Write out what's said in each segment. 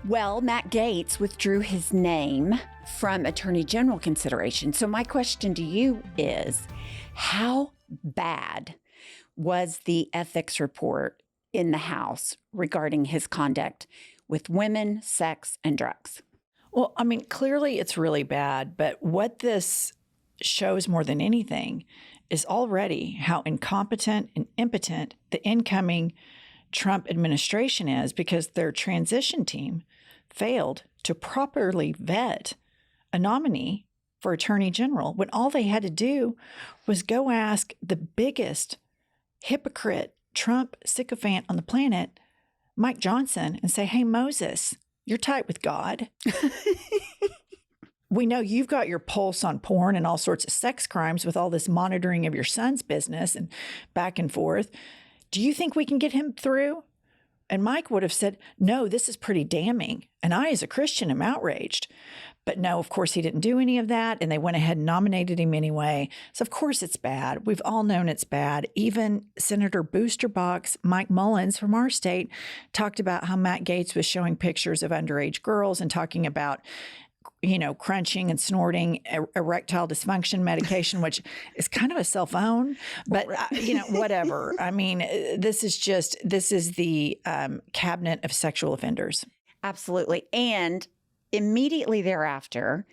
Well, Matt Gaetz withdrew his name from Attorney General consideration. So my question to you is, how bad was the ethics report in the House regarding his conduct with women, sex, and drugs? Well, I mean, clearly it's really bad, but what this shows more than anything is already how incompetent and impotent the incoming Trump administration is, because their transition team failed to properly vet a nominee for Attorney General when all they had to do was go ask the biggest hypocrite Trump sycophant on the planet, Mike Johnson, and say, hey, Moses, you're tight with God. We know you've got your pulse on porn and all sorts of sex crimes with all this monitoring of your son's business and back and forth. Do you think we can get him through? And Mike would have said, no, this is pretty damning. And I, as a Christian, am outraged. But no, of course, he didn't do any of that. And they went ahead and nominated him anyway. So, of course, it's bad. We've all known it's bad. Even Senator Boosterbox Mike Mullins from our state talked about how Matt Gaetz was showing pictures of underage girls and talking about, you know, crunching and snorting erectile dysfunction medication, which is kind of a cell phone, but you know, whatever. I mean, this is the cabinet of sexual offenders. Absolutely. And immediately thereafter,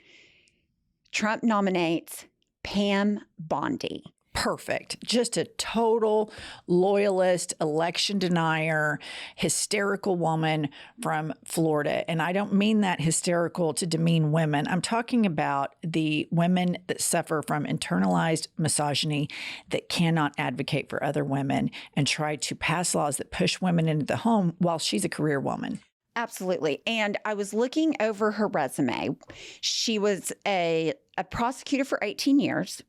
Trump nominates Pam Bondi. Perfect. Just a total loyalist, election denier, hysterical woman from Florida. And I don't mean that hysterical to demean women. I'm talking about the women that suffer from internalized misogyny, that cannot advocate for other women and try to pass laws that push women into the home while she's a career woman. Absolutely. And I was looking over her resume. She was a prosecutor for 18 years.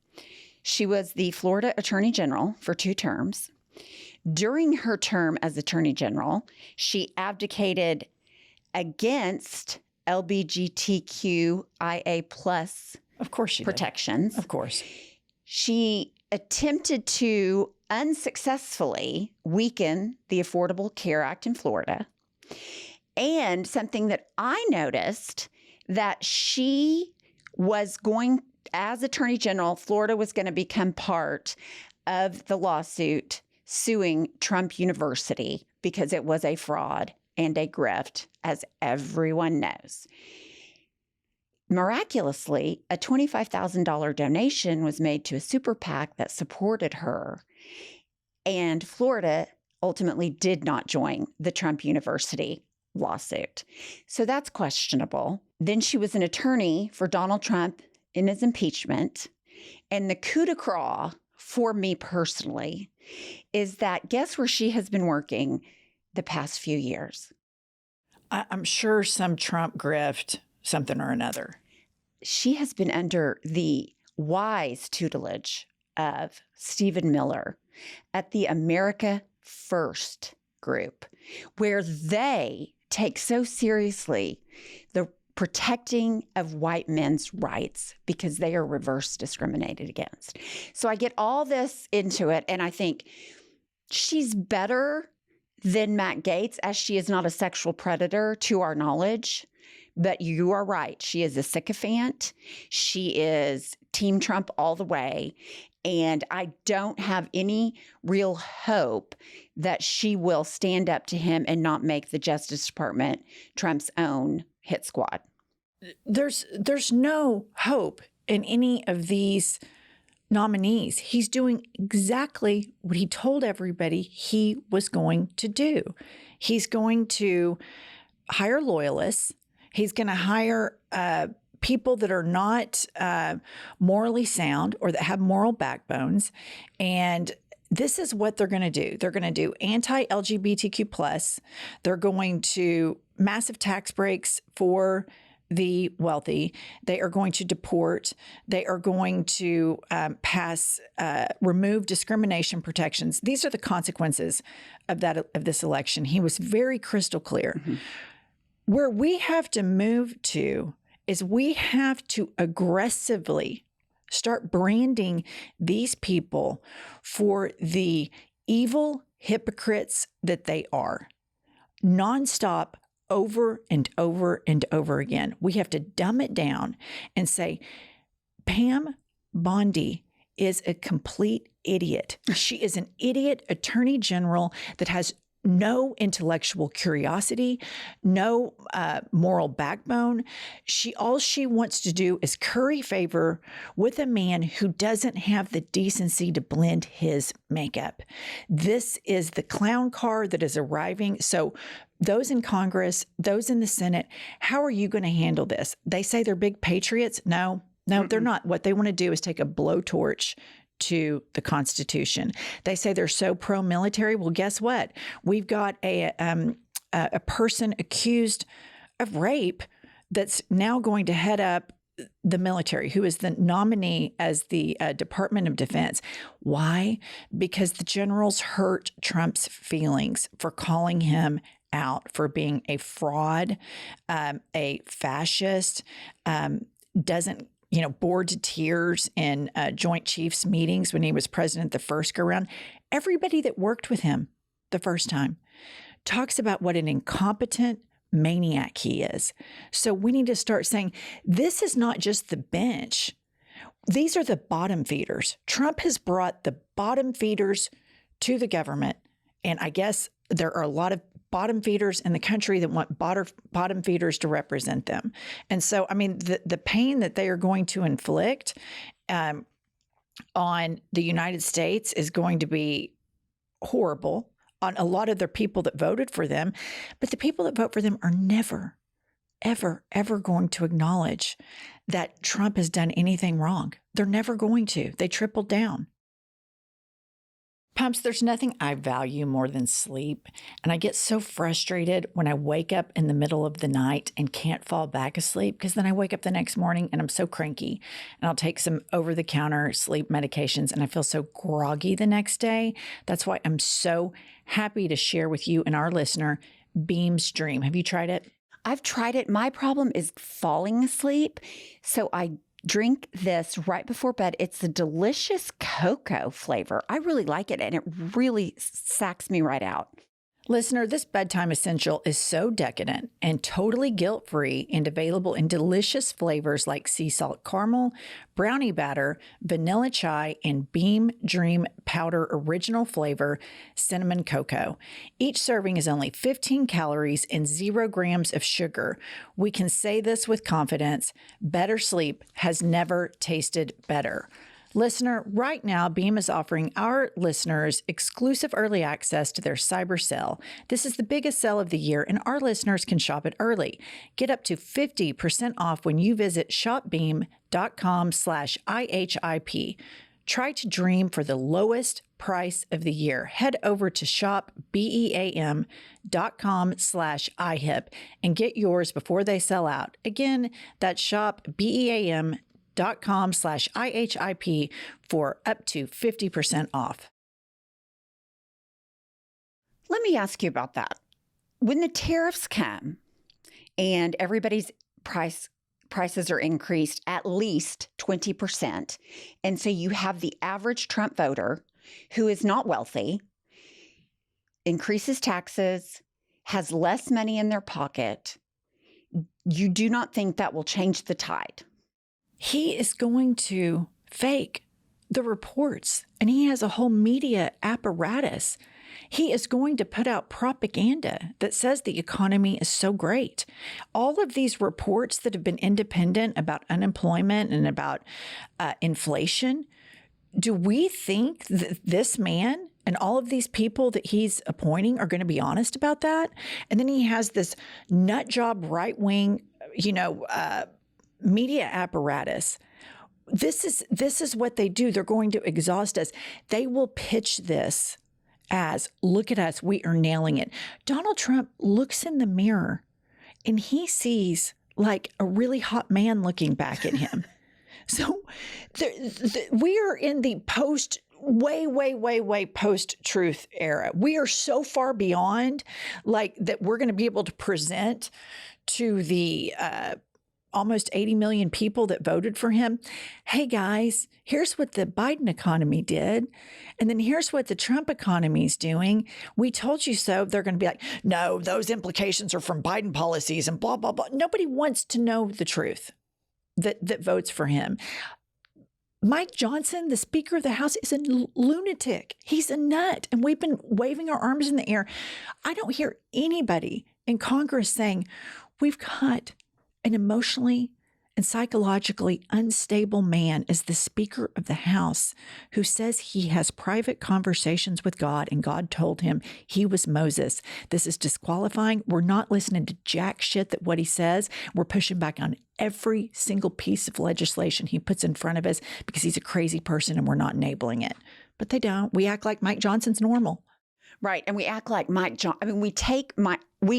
She was the Florida Attorney General for 2 terms. During her term as Attorney General, she advocated against LGBTQIA plus protections. Of course. She attempted to unsuccessfully weaken the Affordable Care Act in Florida. And something that I noticed, that she was going, as Attorney General, Florida was going to become part of the lawsuit suing Trump University because it was a fraud and a grift, as everyone knows. Miraculously, a $25,000 donation was made to a super PAC that supported her, and Florida ultimately did not join the Trump University lawsuit. So that's questionable. Then she was an attorney for Donald Trump in his impeachment. And the coup de grace for me personally is that, guess where she has been working the past few years? I'm sure some Trump grift, something or another. She has been under the wise tutelage of Stephen Miller at the America First group, where they take so seriously the protecting of white men's rights because they are reverse discriminated against. So I get all this into it, and I think she's better than Matt Gaetz, as she is not a sexual predator to our knowledge. But you are right. She is a sycophant. She is Team Trump all the way. And I don't have any real hope that she will stand up to him and not make the Justice Department Trump's own hit squad. There's no hope in any of these nominees. He's doing exactly what he told everybody he was going to do. He's going to hire loyalists. He's going to hire people that are not morally sound or that have moral backbones. And this is what they're going to do. They're going to do anti-LGBTQ plus. They're going to massive tax breaks for the wealthy. They are going to deport. They are going to remove discrimination protections. These are the consequences of this election. He was very crystal clear. Mm-hmm. Where we have to move to is we have to aggressively start branding these people for the evil hypocrites that they are. Nonstop over and over and over again. We have to dumb it down and say, Pam Bondi is a complete idiot. She is an idiot attorney general that has no intellectual curiosity, no moral backbone. All she wants to do is curry favor with a man who doesn't have the decency to blend his makeup. This is the clown car that is arriving. So those in Congress, those in the Senate, how are you going to handle this? They say they're big patriots. No, they're not. What they want to do is take a blowtorch to the Constitution. They say they're so pro-military. Well, guess what? We've got a person accused of rape that's now going to head up the military, who is the nominee as the Department of Defense. Why? Because the generals hurt Trump's feelings for calling him out for being a fraud, a fascist, doesn't bored to tears in Joint Chiefs meetings when he was president the first go round. Everybody that worked with him the first time talks about what an incompetent maniac he is. So we need to start saying, this is not just the bench. These are the bottom feeders. Trump has brought the bottom feeders to the government. And I guess there are a lot of bottom feeders in the country that want bottom feeders to represent them. And so, I mean, the pain that they are going to inflict on the United States is going to be horrible on a lot of the people that voted for them. But the people that vote for them are never, ever, ever going to acknowledge that Trump has done anything wrong. They're never going to. They tripled down. Pumps, there's nothing I value more than sleep, and I get so frustrated when I wake up in the middle of the night and can't fall back asleep, because then I wake up the next morning and I'm so cranky, and I'll take some over-the-counter sleep medications and I feel so groggy the next day. That's why I'm so happy to share with you and our listener Beam's Dream. Have you tried it? I've tried it. My problem is falling asleep, so I drink this right before bed. It's a delicious cocoa flavor. I really like it, and it really sacks me right out. Listener, this bedtime essential is so decadent and totally guilt-free and available in delicious flavors like sea salt caramel, brownie batter, vanilla chai, and Beam Dream Powder original flavor, cinnamon cocoa. Each serving is only 15 calories and 0 grams of sugar. We can say this with confidence: better sleep has never tasted better. Listener, right now, Beam is offering our listeners exclusive early access to their cyber sale. This is the biggest sale of the year, and our listeners can shop it early. Get up to 50% off when you visit shopbeam.com/IHIP. Try to dream for the lowest price of the year. Head over to shopbeam.com/IHIP and get yours before they sell out. Again, that's shopbeam.com/IHIP for up to 50% off. Let me ask you about that. When the tariffs come and everybody's prices are increased at least 20%, and so you have the average Trump voter who is not wealthy, increases taxes, has less money in their pocket, you do not think that will change the tide? He is going to fake the reports, and he has a whole media apparatus. He is going to put out propaganda that says the economy is so great. All of these reports that have been independent about unemployment and about inflation, do we think that this man and all of these people that he's appointing are going to be honest about that? And then he has this nut job right-wing, media apparatus. This is what they do. They're going to exhaust us. They will pitch this as, look at us, we are nailing it. Donald Trump looks in the mirror and he sees like a really hot man looking back at him. So we are in the way post-truth era. We are so far beyond like that we're going to be able to present to the almost 80 million people that voted for him. Hey guys, here's what the Biden economy did. And then here's what the Trump economy is doing. We told you so. They're going to be like, no, those implications are from Biden policies and blah, blah, blah. Nobody wants to know the truth that votes for him. Mike Johnson, the Speaker of the House, is a lunatic. He's a nut. And we've been waving our arms in the air. I don't hear anybody in Congress saying, we've got an emotionally and psychologically unstable man as the Speaker of the House who says he has private conversations with God and God told him he was Moses. This is disqualifying. We're not listening to jack shit that what he says. We're pushing back on every single piece of legislation he puts in front of us because he's a crazy person and we're not enabling it. But they don't. We act like Mike Johnson's normal. Right. And we act like Mike Johnson. I mean, we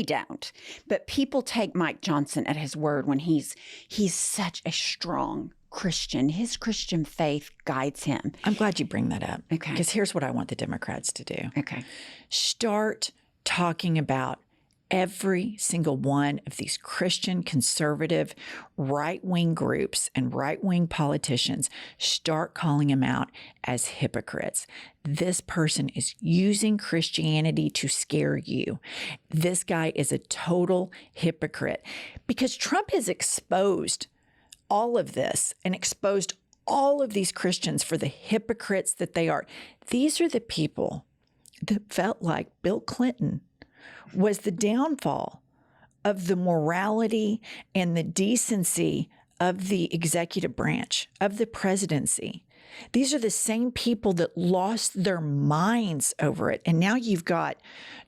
don't, but people take Mike Johnson at his word when he's such a strong Christian. His Christian faith guides him. I'm glad you bring that up. Okay. Because here's what I want the Democrats to do. Okay. Start talking about every single one of these Christian, conservative, right-wing groups and right-wing politicians. Start calling them out as hypocrites. This person is using Christianity to scare you. This guy is a total hypocrite because Trump has exposed all of this and exposed all of these Christians for the hypocrites that they are. These are the people that felt like Bill Clinton was the downfall of the morality and the decency of the executive branch, of the presidency. These are the same people that lost their minds over it. And now you've got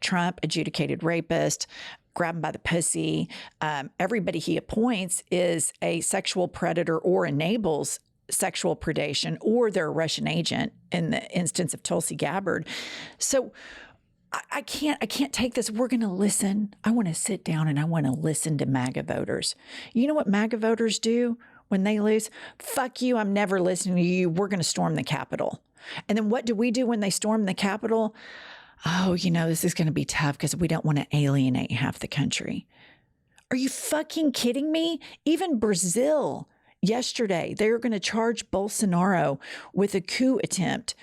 Trump, adjudicated rapist, grab him by the pussy. Everybody he appoints is a sexual predator or enables sexual predation, or they're a Russian agent in the instance of Tulsi Gabbard. So I can't take this. We're going to listen. I want to sit down and I want to listen to MAGA voters. You know what MAGA voters do when they lose? Fuck you. I'm never listening to you. We're going to storm the Capitol. And then what do we do when they storm the Capitol? Oh, this is going to be tough because we don't want to alienate half the country. Are you fucking kidding me? Even Brazil yesterday, they were going to charge Bolsonaro with a coup attempt.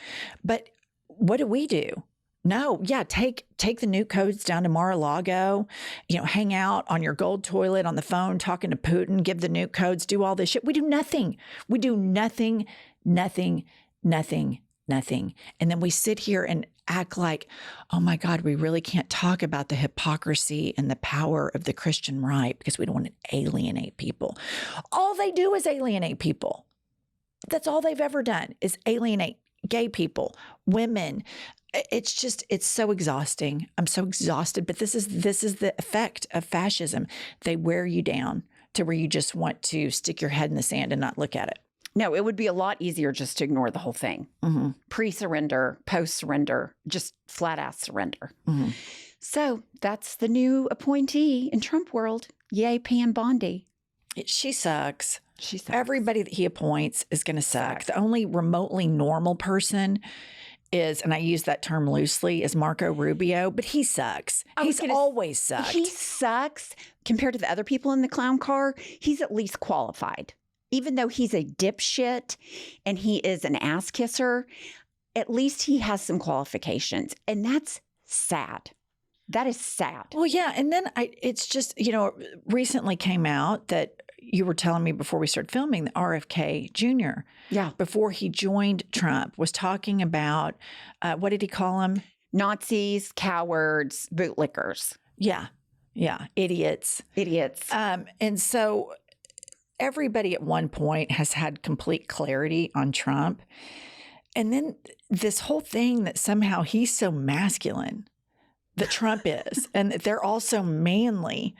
But what do? No, yeah, take the nuke codes down to Mar-a-Lago, hang out on your gold toilet on the phone talking to Putin, give the nuke codes, do all this shit. We do nothing. We do nothing. And then we sit here and act like, oh my God, we really can't talk about the hypocrisy and the power of the Christian right because we don't want to alienate people. All they do is alienate people. That's all they've ever done is alienate gay people, women. It's so exhausting. I'm so exhausted, but this is the effect of fascism. They wear you down to where you just want to stick your head in the sand and not look at it. No, it would be a lot easier just to ignore the whole thing. Mm-hmm. Pre-surrender, post-surrender, just flat-ass surrender. Mm-hmm. So that's the new appointee in Trump world. Yay, Pam Bondi. She sucks. She sucks. Everybody that he appoints is going to suck. The only remotely normal person is, and I use that term loosely, is Marco Rubio, but he sucks. He's always sucked. He sucks compared to the other people in the clown car. He's at least qualified. Even though he's a dipshit and he is an ass kisser, at least he has some qualifications. And that's sad. That is sad. Well, yeah. And then it's just, recently came out that you were telling me before we started filming that RFK Jr., before he joined Trump, was talking about, what did he call them? Nazis, cowards, bootlickers. Yeah. Idiots. And so everybody at one point has had complete clarity on Trump. And then this whole thing that somehow he's so masculine, that Trump is, and that they're all so manly.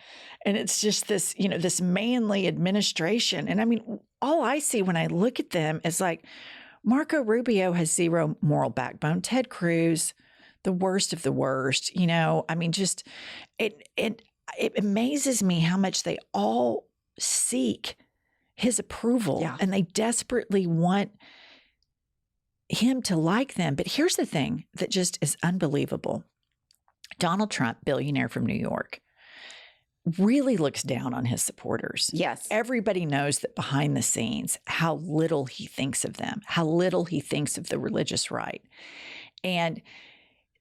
And it's just this, this manly administration. And I mean, all I see when I look at them is like, Marco Rubio has zero moral backbone. Ted Cruz, the worst of the worst, I mean, just it amazes me how much they all seek his approval and they desperately want him to like them. But here's the thing that just is unbelievable. Donald Trump, billionaire from New York, really looks down on his supporters. Yes. Everybody knows that behind the scenes, how little he thinks of them, how little he thinks of the religious right. And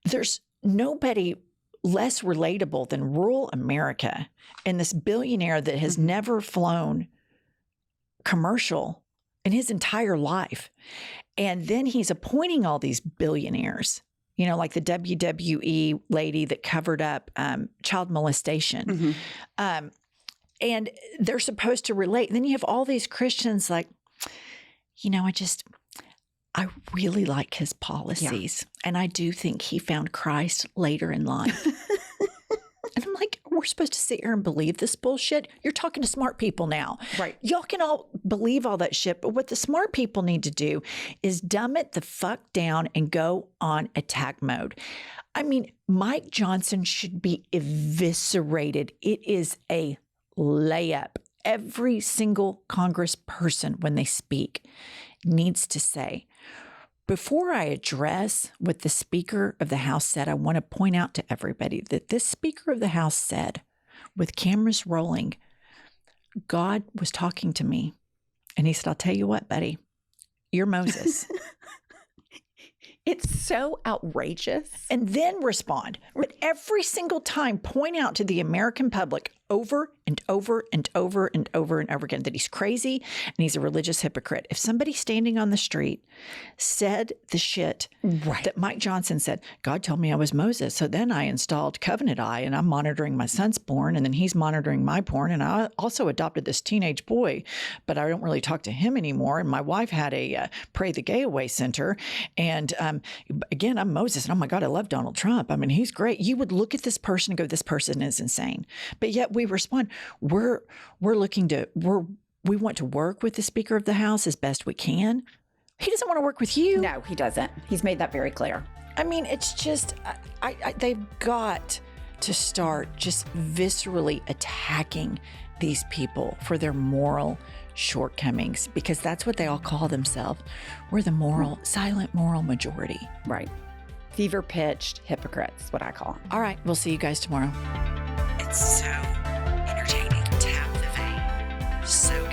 there's nobody less relatable than rural America and this billionaire that has never flown commercial in his entire life. And then he's appointing all these billionaires, you know, like the WWE lady that covered up child molestation. And they're supposed to relate. And then you have all these Christians like, you know, I really like his policies. Yeah. And I do think he found Christ later in life. And I'm like, we're supposed to sit here and believe this bullshit? You're talking to smart people now. Right. Y'all can all believe all that shit. But what the smart people need to do is dumb it the fuck down and go on attack mode. I mean, Mike Johnson should be eviscerated. It is a layup. Every single Congress person, when they speak, needs to say, before I address what the Speaker of the House said, I want to point out to everybody that this Speaker of the House said, with cameras rolling, God was talking to me. And he said, I'll tell you what, buddy, you're Moses. It's so outrageous. And then respond. But every single time, point out to the American public over and over and over and over and over again that he's crazy and he's a religious hypocrite. If somebody standing on the street said the shit that Mike Johnson said, God told me I was Moses, so then I installed Covenant Eye and I'm monitoring my son's porn and then he's monitoring my porn and I also adopted this teenage boy, but I don't really talk to him anymore. And my wife had a Pray the Gay Away center. And again, I'm Moses and oh my God, I love Donald Trump. I mean, he's great. You would look at this person and go, this person is insane. But yet we respond. We want to work with the Speaker of the House as best we can. He doesn't want to work with you. No, he doesn't. He's made that very clear. I mean, it's just, they've got to start just viscerally attacking these people for their moral shortcomings, because that's what they all call themselves. We're the silent moral majority. Right. Fever-pitched hypocrites, what I call them. All right. We'll see you guys tomorrow. It's so entertaining. Tap the vein. So